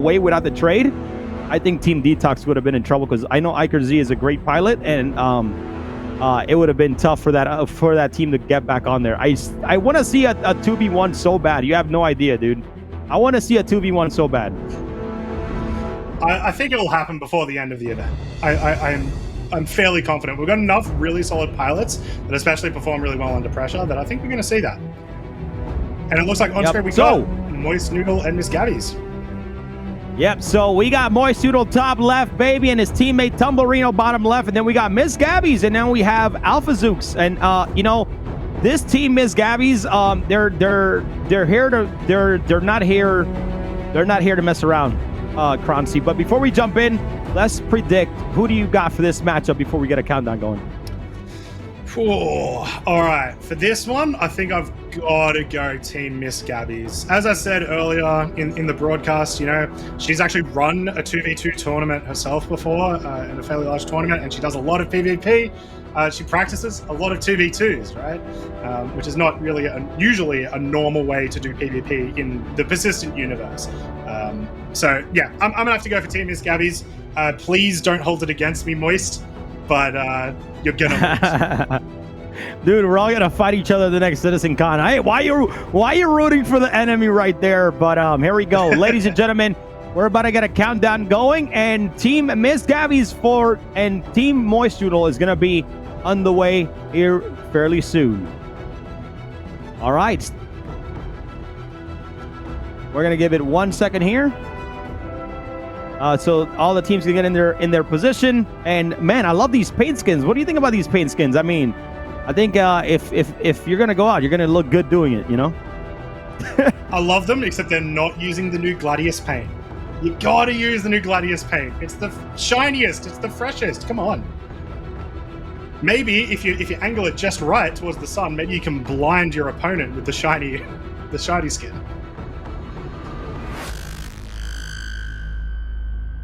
away without the trade, I think Team Detox would have been in trouble because I know Iker Z is a great pilot, and it would have been tough for that team to get back on there. I want to see a 2v1 so bad. You have no idea, dude. I want to see a 2v1 so bad. I think it will happen before the end of the event. I'm fairly confident. We've got enough really solid pilots that especially perform really well under pressure that I think we're going to see that. And it looks like on screen we got Moist Noodle and MissGabiz. Yep, so we got Moist Noodle top left, baby, and his teammate Tumblerino bottom left, and then we got MissGabiz, and now we have Alpha Zooks. And you know, this team MissGabiz, they're not here to mess around, Croncy. But before we jump in, let's predict who do you got for this matchup before we get a countdown going. All right, for this one, I think I've got to go Team MissGabiz. As I said earlier in the broadcast, you know, she's actually run a 2v2 tournament herself before in a fairly large tournament, and she does a lot of PvP. She practices a lot of 2v2s, right? Which is not really usually a normal way to do PvP in the persistent universe. So yeah, I'm gonna have to go for Team MissGabiz. Please don't hold it against me, Moist, but you're gonna lose. Dude, we're all gonna fight each other the next Citizen Con. Hey, why you rooting for the enemy right there? But here we go, ladies and gentlemen. We're about to get a countdown going, and Team MissGabiz and Team Moist Noodle is gonna be on the way here fairly soon. All right, we're gonna give it 1 second here. So all the teams can get in their position. And man, I love these paint skins. What do you think about these paint skins? I mean, I think if you're gonna go out, you're gonna look good doing it. You know. I love them, except they're not using the new Gladius paint. You gotta use the new Gladius paint. It's the shiniest. It's the freshest. Come on. Maybe if you angle it just right towards the sun, maybe you can blind your opponent with the shiny skin.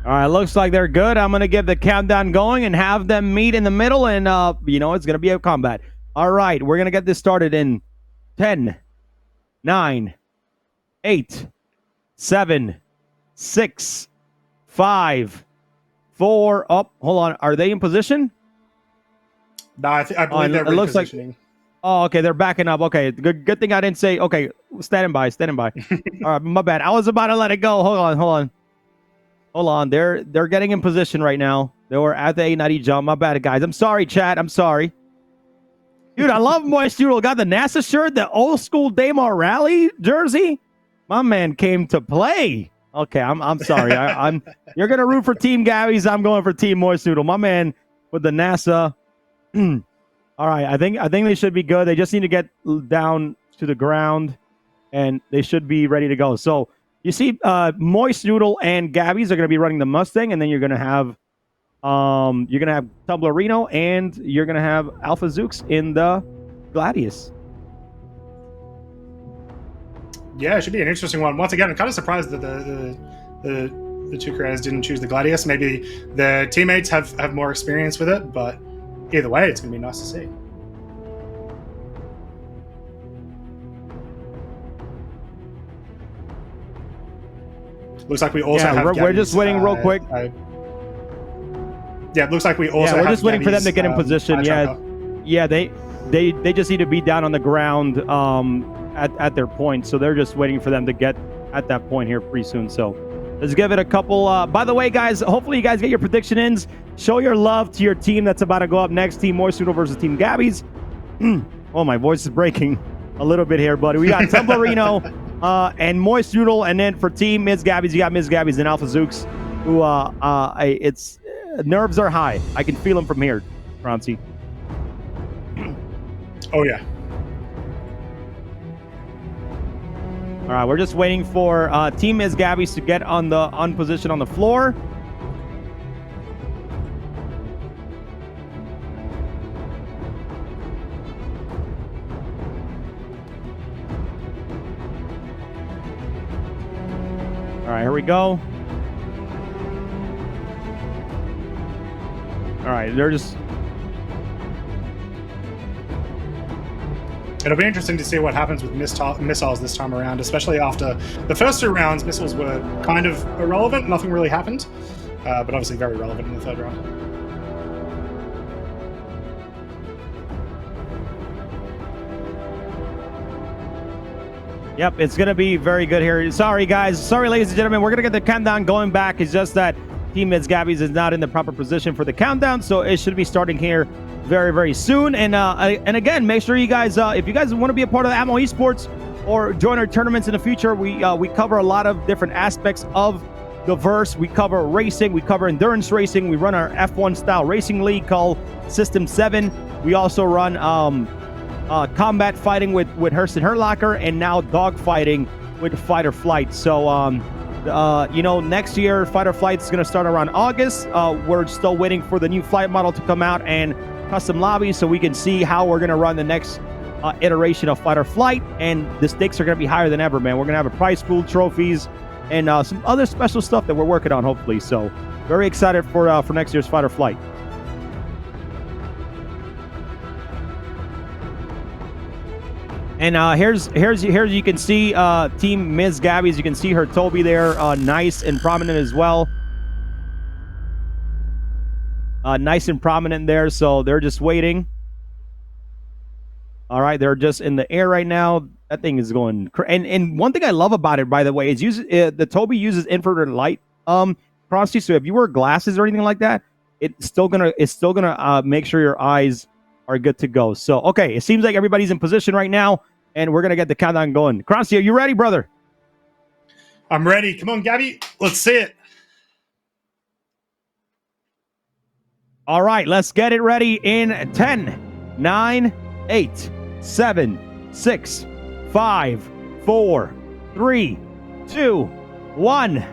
All right, looks like they're good. I'm going to get the countdown going and have them meet in the middle, and, you know, it's going to be a combat. All right, we're going to get this started in 10, 9, 8, 7, 6, 5, 4. Oh, hold on. Are they in position? No, I believe they're repositioning. Oh, okay, they're backing up. Okay, good thing I didn't say, okay, standing by. All right, my bad. I was about to let it go. Hold on. They're getting in position right now. They were at the A90 jump. My bad, guys. I'm sorry, chat. I'm sorry. Dude, I love Moist Noodle. Got the NASA shirt, the old school Daymar Rally jersey. My man came to play. Okay, I'm sorry. You're gonna root for Team Gabiz. I'm going for Team Moist Noodle. My man with the NASA. All right, I think they should be good. They just need to get down to the ground, and they should be ready to go. So you see, Moist Noodle and Gabiz are going to be running the Mustang, and then you're going to have Tumblerino, and you're going to have Alpha Zooks in the Gladius. Yeah, it should be an interesting one. Once again, I'm kind of surprised that the two creators didn't choose the Gladius. Maybe their teammates have more experience with it, but either way, it's going to be nice to see. Looks like we also have. We're just waiting real quick. Yeah, it looks like we also. We're have just waiting for them to get in position. Yeah, they just need to be down on the ground at their point. So they're just waiting for them to get at that point here pretty soon. So let's give it a couple. By the way, guys, hopefully you guys get your prediction ins. Show your love to your team that's about to go up next. Team Moist Noodle versus Team Gabiz. Oh, my voice is breaking a little bit here, buddy. We got Tumblerino and Moist Noodle, and then for Team MissGabiz, you got MissGabiz and Alpha Zooks, who it's nerves are high. I can feel them from here, Francie. Oh yeah. All right, we're just waiting for Team MissGabiz to get on position on the floor. All right, here we go. All right, they're just... It'll be interesting to see what happens with missiles this time around, especially after the first 2 rounds. Missiles were kind of irrelevant. Nothing really happened, but obviously very relevant in the 3rd round. Yep, it's going to be very good here. Sorry, guys. Sorry, ladies and gentlemen. We're going to get the countdown going back. It's just that Team MissGabiz is not in the proper position for the countdown, so it should be starting here very, very soon. And again, make sure you guys, if you guys want to be a part of the Ammo Esports or join our tournaments in the future, we cover a lot of different aspects of the verse. We cover racing, we cover endurance racing. We run our F1 style racing league called System 7. We also run combat fighting with Hurston Herlocker, and now dog fighting with Fight or Flight. So next year Fight or Flight is going to start around August. We're still waiting for the new flight model to come out and custom lobbies, so we can see how we're going to run the next iteration of Fight or Flight. And the stakes are going to be higher than ever, man. We're going to have a prize pool, trophies, and some other special stuff that we're working on, hopefully. So very excited for next year's Fight or Flight. And here's you can see Team MissGabiz. You can see her Tobii there, nice and prominent as well. Nice and prominent there. So they're just waiting. All right, they're just in the air right now. That thing is going. And one thing I love about it, by the way, is the Tobii uses infrared light processing. So if you wear glasses or anything like that, it's still gonna make sure your eyes are good to go. So, okay, it seems like everybody's in position right now, and we're going to get the countdown going. Kroncy, are you ready, brother? I'm ready. Come on, Gabby. Let's see it. All right, let's get it ready in 10, 9, 8, 7, 6, 5, 4, 3, 2, 1,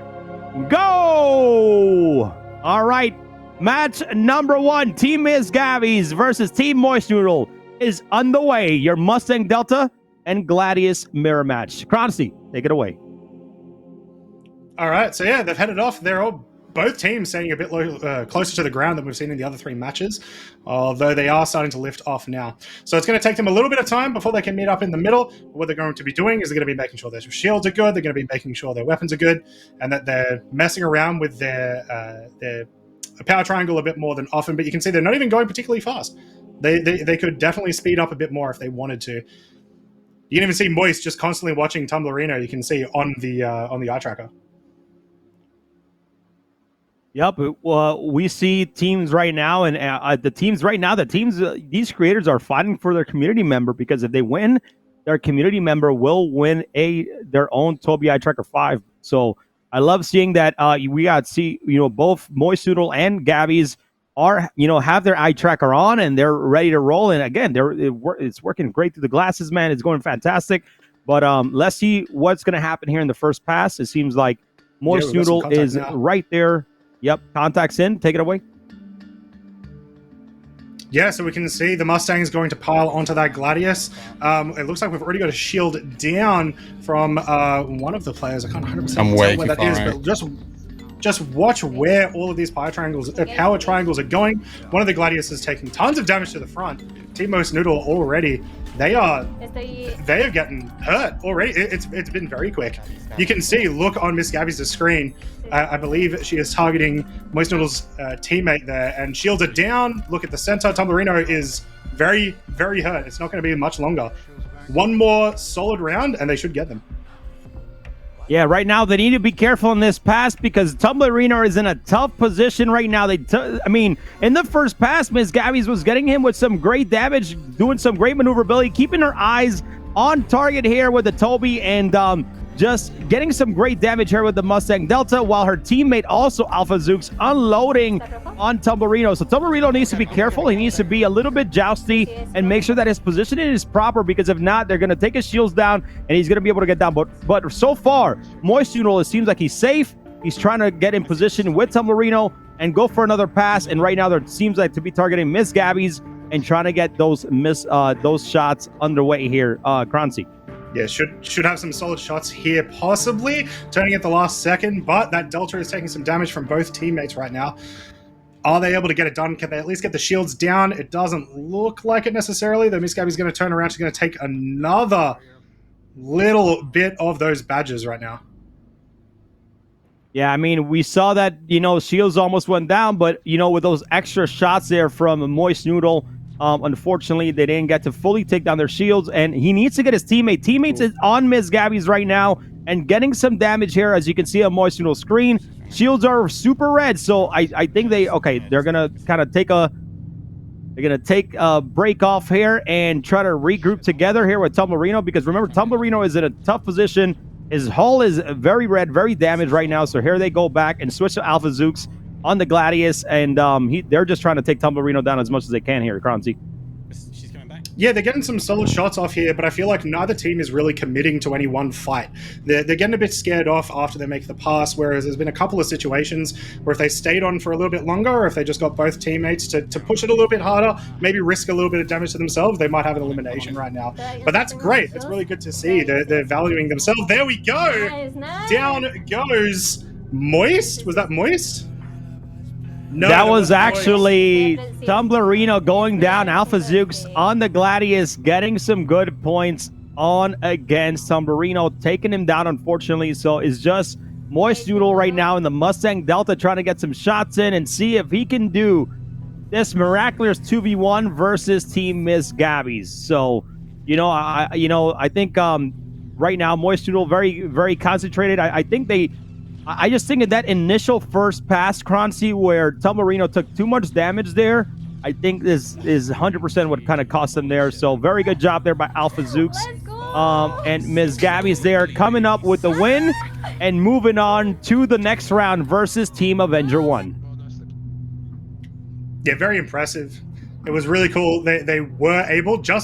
go! All right. Match number 1, Team MissGabiz versus Team Moist Noodle is underway. Your Mustang Delta and Gladius mirror match. Kroncy, take it away. All right, so yeah, they've headed off. They're both teams standing a bit closer to the ground than we've seen in the other 3 matches, although they are starting to lift off now. So it's going to take them a little bit of time before they can meet up in the middle. What they're going to be doing is they're going to be making sure their shields are good, they're going to be making sure their weapons are good, and that they're messing around with their power triangle a bit more than often. But you can see they're not even going particularly fast. They could definitely speed up a bit more if they wanted to. You can even see Moist just constantly watching Tumblerino. You can see on the eye tracker. Yep, we see teams right now, and these creators are fighting for their community member, because if they win, their community member will win their own Tobii Eye Tracker 5. So I love seeing that. We got to see, both Moist Noodle and Gabiz are, have their eye tracker on, and they're ready to roll. And again, it's working great through the glasses, man. It's going fantastic. But let's see what's going to happen here in the first pass. It seems like Moist Noodle is right there. Yep, contacts in. Take it away. Yeah, so we can see the Mustang is going to pile onto that Gladius. It looks like we've already got a shield down from one of the players. I can't 100% tell where that is, but just watch where all of these power triangles are going. One of the Gladius is taking tons of damage to the front. Team Moist Noodle already, they are getting hurt already. It's been very quick. You can see, look on MissGabiz's screen. I believe she is targeting Moist Noodle's teammate there, and shields are down. Look at the center. Tumblerino is very, very hurt. It's not going to be much longer. One more solid round, and they should get them. Yeah, right now they need to be careful in this pass, because Tumblerino is in a tough position right now. In the first pass, MissGabiz was getting him with some great damage, doing some great maneuverability, keeping her eyes on target here with the Tobii, and just getting some great damage here with the Mustang Delta, while her teammate also Alpha Zooks unloading on Tumblerino. So Tumblerino needs to be careful. He needs to be a little bit jousty and make sure that his positioning is proper, because if not, they're going to take his shields down and he's going to be able to get down. But so far, Moist Noodle, it seems like he's safe. He's trying to get in position with Tumblerino and go for another pass. And right now, there seems like to be targeting MissGabiz and trying to get those shots underway here. Kroncy. Yeah, should have some solid shots here, possibly turning at the last second, but that Delta is taking some damage from both teammates right now. Are they able to get it done? Can they at least get the shields down? It doesn't look like it necessarily. The MissGabiz is going to turn around. She's going to take another little bit of those badges right now. Yeah, I mean, we saw that, shields almost went down, but, with those extra shots there from Moist Noodle, unfortunately, they didn't get to fully take down their shields, and he needs to get his teammate. Teammates is on MissGabiz right now and getting some damage here, as you can see on Moist Noodle's screen. Shields are super red, so I think they're going to kind of take a break off here and try to regroup together here with Tumblerino, because remember, Tumblerino is in a tough position. His hull is very red, very damaged right now. So here they go back and switch to Alpha Zooks on the Gladius, and they're just trying to take Tumblerino down as much as they can here, Kronzi. She's coming back. Yeah, they're getting some solid shots off here, but I feel like neither team is really committing to any one fight. They're getting a bit scared off after they make the pass, whereas there's been a couple of situations where if they stayed on for a little bit longer, or if they just got both teammates to push it a little bit harder, maybe risk a little bit of damage to themselves, they might have an elimination right now. But that's great. It's really good to see. They're valuing themselves. There we go. Nice. Down goes Moist. Was that Moist? No, that was Moist. actually Tumblerino going down. Alpha Zooks on the Gladius, getting some good points on against Tumblerino, taking him down, unfortunately. So it's just Moist Noodle right now in the Mustang Delta trying to get some shots in and see if he can do this miraculous 2v1 versus Team MissGabiz. So, I think right now Moist Noodle very, very concentrated. I just think of that initial first pass, Croncy, where Tumblerino took too much damage there. I think this is 100% what kind of cost them there. So very good job there by Alpha Zooks. And MissGabiz there coming up with the win and moving on to the next round versus Team Avenger 1. Yeah, very impressive. It was really cool. They were able, just